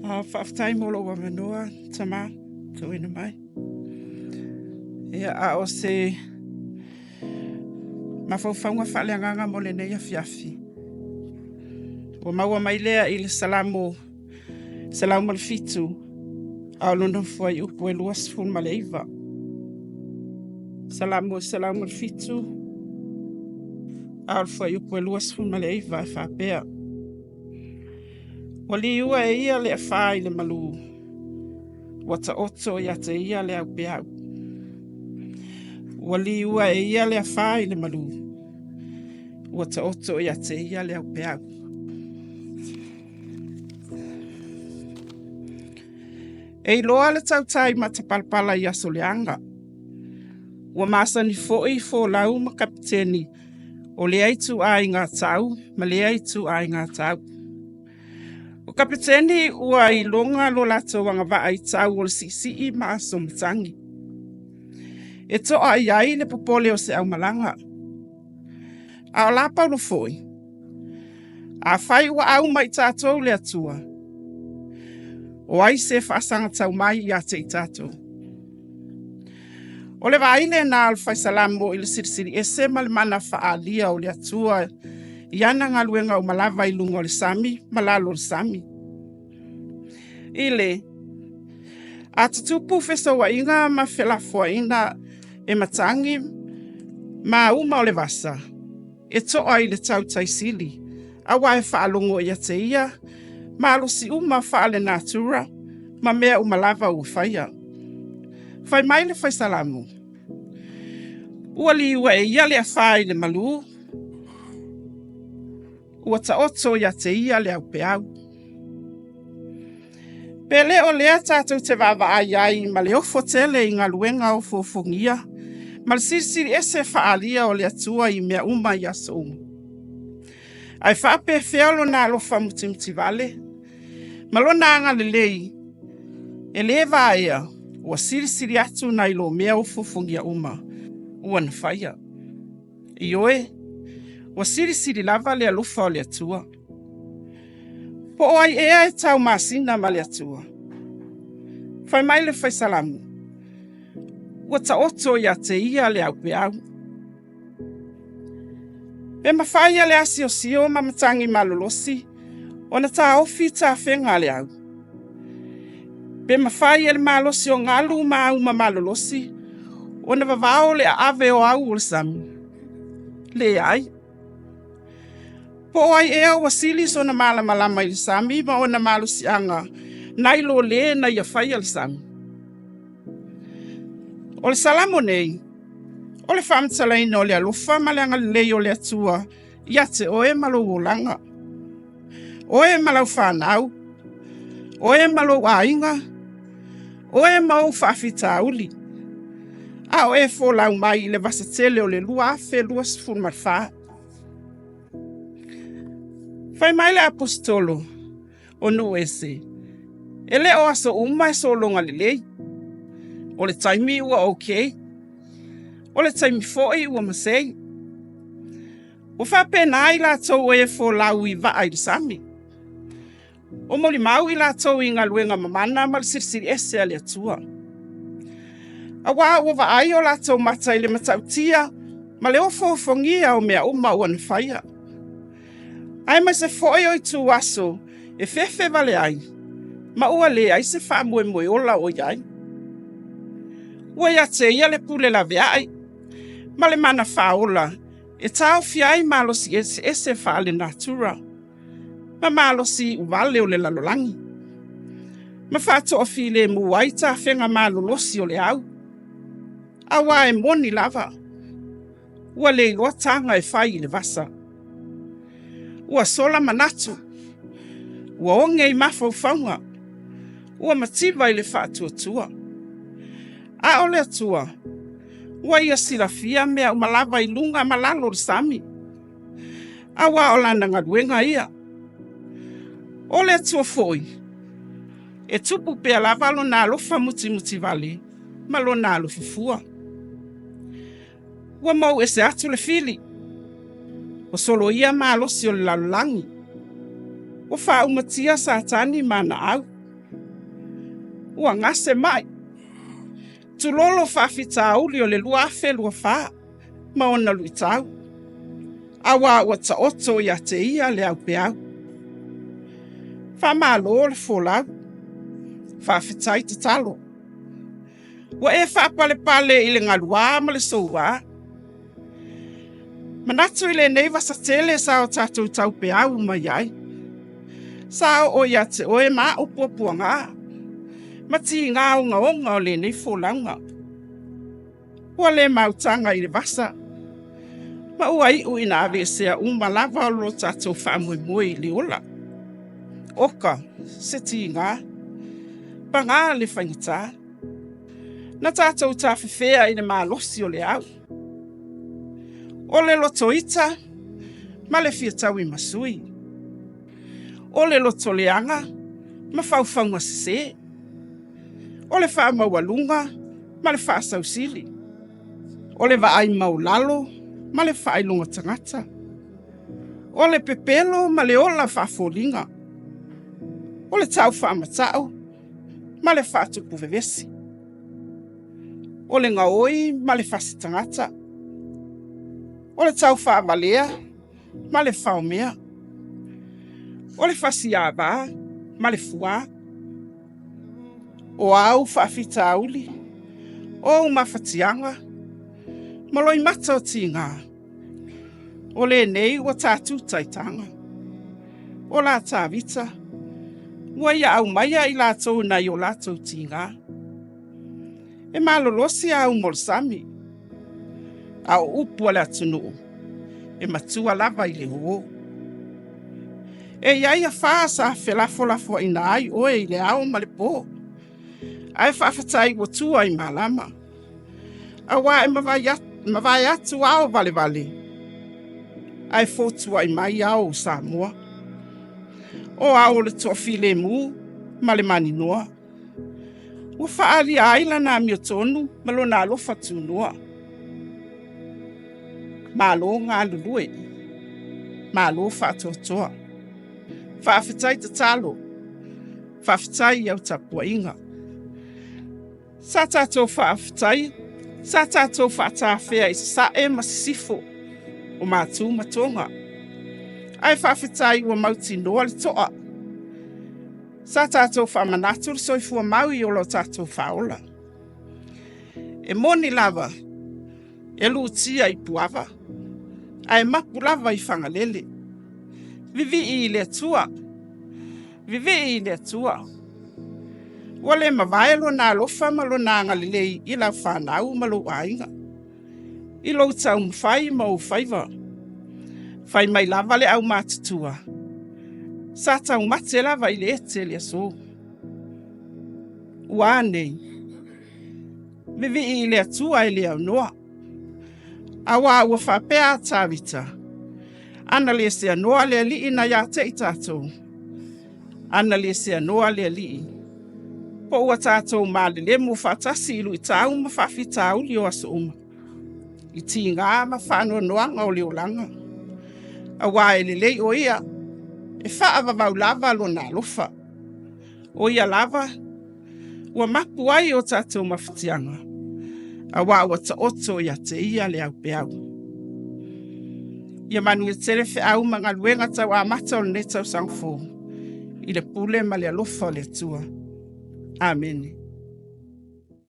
Whaftai molo wa manoa tama kawina mai. Ia a o se mawhauwhaunga whaleanganga mole nei a fiafi. O maua mai lea i le salamu malfitu a luna fuai upo e luas fun maleiva. Salamu malfitu a fuai upo e luas fun maleiva e whapea. Wali ua e ia le whai le malu. Wata oto ia te ia le au peau. Wali ua e ia le whai le malu. Wata oto ia te ia le au peau. E loa le tautai matapalpala ia soleanga. Ua masani foi fo lau ma kapiteni. O le aitu ai ngā tau, ma le aitu ai ngā tau. O kapiteni ua I longa lo lato wanga wa ai tau o le sisi I maaso mtangi. E toa ai le popole o se au malanga. A o la paulo foi. A fai ua au mai tātou le atua. O ai se whaasanga tau mai I a te I tātou. O le waile na alfai salamo I le sirisiri e se malemana whaalia o le atua Iana ngā luenga o malawa I lunga o le sami, malalo le sami. Ile, a tutupu fesa wa inga ma whelafua ina e matangi, ma uma o le vasa. E toa I le tau taisili, a wae whaalongo I a te ia, ma alosi uma whaale natura, ma mea umalawa u whaia. Whai mai le whai salamu. Uali ua e ia le a whai le malu, ua ta oto ia te ia le au peau. Pele o lea tātou te wawa ai ma le ofo tele I ngā luenga o fofongia, ma le sirisiri ese whaalia o le atua I mea uma I aso uma. Ai whaape whialo nā lofa mutimti vale, ma lo nanga le lei, e le vaea, ua sirisiri atu na ilo mea o fofongia uma, ua na whaia. Ioe, ua sirisiri lava le alufa o le atua. Po ai ea e tau masina ma le atua. Whai mai le whai salamu. Ua ta oto ia te ia le au peau. Pe mawhaia le asi o sio ma matangi malolosi, o na ta ofi ta whenga le au. Pe mawhaia le malosi o ngalu ma au ma malolosi, o na vavao le ave o au o le sami. Le ai. Po ai ea wasili so na malama I sami ma o na malusi anga nai lo le na ia whai al sami. O le salamo nei, o le whamtalaina o le alofa ma le anga lei o le atua ia te oe malo ulanga. Oe malau whanau, oe malo ainga, oe mau whaafita uli. A oe fo lau mai le vasatele o le lua afe lua sifun marfaa. Whai mai le apostolo, o no ese. Ele o aso uma e so longa le lei. O le taimi ua okay. O le taimi foi ua masei. O whapena I la tau e fo lau I va ai sami. O MOLIMAU I la tau I ngā luenga mamana ma le sirisiri ese a le atua. A wā ua va ai o la tau mata I le matautia, ma le ofo fongia o mea uma ua na whaia. Ai mai se foi o tu aso, e fefe vale ai. Ma ua le ai se wha moe ola o iai. Ua ia te ia le pule la vea ai. Ma le mana wha ola, e tau fiai malosi ese wha le natura. Ma malosi uvale o le lalolangi. Ma wha toa fi le muai ta whenga malolosi o le au. Awa e moni lava. Ua le loa tanga e whai le vasa. Ua sola manatu. Ua onge I mawhauwhaunga. Ua mativa I le whātuatua. A ole atua. Ua ia silafia mea umalawa I lunga malalo le sami. A wa olanda ngaduenga ia. Ole atua foi. E tupu pea lava lo nā lofa muti vale. Ma lo nā lo fufua. Ua mau ese atu le fili. O solo ia malosi o le lalolangi. O wha umatia sa tani mana au. ua ngase mai. Tulolo whawhitauli o le lua whelua wha, ma ona luitau. Awa ua ta oto ia te ia le au peau. Whamalo le wholau, whawhitai te talo. Ua e whapale i le ngalua ma le soua. Manatu i le nei wasa tele sa o tatou tau peau mai ai. Sa o ia te oe ma o puapua ngā. Mati ngā onga o le nei wholaunga. Ua le mautanga i le vasa. Ma ua i ina ave sea lava o lo tatou whaamui le ola. Oka, se ti ngā. Pa ngā le whaingata. Na tatou tawhewhea i le malosi o le au. O le loto ita, ma le fiatau i masui. O le loto leanga, ma whauwhaunga se. O le wha maualunga, ma le wha sausili. O le wa ai maulalo, ma le wha ilunga tangata. O le pepelo, ma le ola wha folinga. O le tau wha matau, ma le wha tupu vevesi. O le ngaoi, ma le wha tangata. O le tau wha valea, ma le wha omea. O le wha siava, ma le fua. O au whawhita auli, o mawhatianga, maloi mata o tinga. O le nei o tātu taitanga. O la tāvita, ua ia au maia i lātou nei o lātou tinga. E malolosi au molsami, au upu ala tunu, e matua lava i le ho. E iai a whaasa whelafo ina ai oe i le au ma le pō. Ai whawhatai o tua i malama. Awa e mawai atu ao vale. Ai fōtua i mai ao Samoa. O ao le toafile mu, ma le mani noa. Ua whaali aila na mio tonu, malo na alofa tunua. Malo ngā lulue. Malo whatotoa. Whawhitai te talo. Whawhitai au tapua inga. Sa tātou whawhitai, sa tātou whaatawhea i sa e masifo o mātū matonga. Ai whawhitai ua mauti noa le toa. Sa tātou whamanatu le soifua mau i olo tātou whaola. E moni lava, e lutia i puava. Ai mapu lava i whangalele. Vivi i le tua. Wale mavaelo na alofa malo na ngalilei i la whanau malo ainga. I lo tau mwhai mau whaiva. Whai mai lava le au mātutua. Sa tau mate lava i le ete le aso. Ua nei. Vivi i le atua i le au noa. Awa ua whapea tāwita. Ana le se anoa le li ina ya te i tātou. Ana le se anoa le li. Po ua tātou māle le mo whatasi ilu i tāu ma whawhitau li o aso uma. I ti ngā ma whanua noanga o leo langa. A wae le lei o ia. E whaava vau lava lo nā lofa. O ia lava. Ua mapu ai o tātou mawhitianga. A ua ta oto ia te ia le au peau. Ia manu e tere whi au mga luenga tau a mata o le netau sangfo. I le pule ma le alofa le tua. Amen.